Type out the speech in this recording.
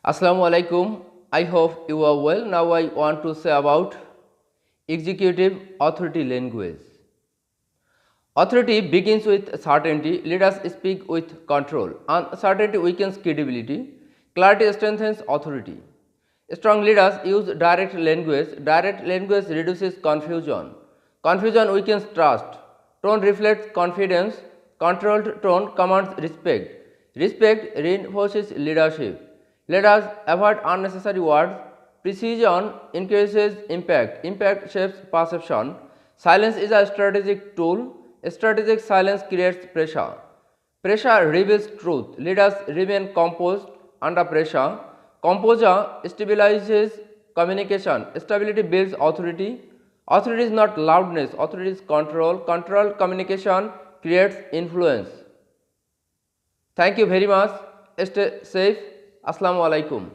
Assalamu alaikum. I hope you are well. Now I want to say about executive authority language. Authority begins with certainty. Leaders speak with control. Uncertainty weakens credibility. Clarity strengthens authority. Strong leaders use direct language. Direct language reduces confusion. Confusion weakens trust. Tone reflects confidence. Controlled tone commands respect. Respect reinforces leadership. Leaders avoid unnecessary words. Precision increases impact. Impact shapes perception. Silence is a strategic tool. Strategic silence creates pressure. Pressure reveals truth. Leaders remain composed under pressure. Composure stabilizes communication. Stability builds authority. Authority is not loudness, authority is control. Controlled communication creates influence. Thank you very much. Stay safe. Assalamu alaikum.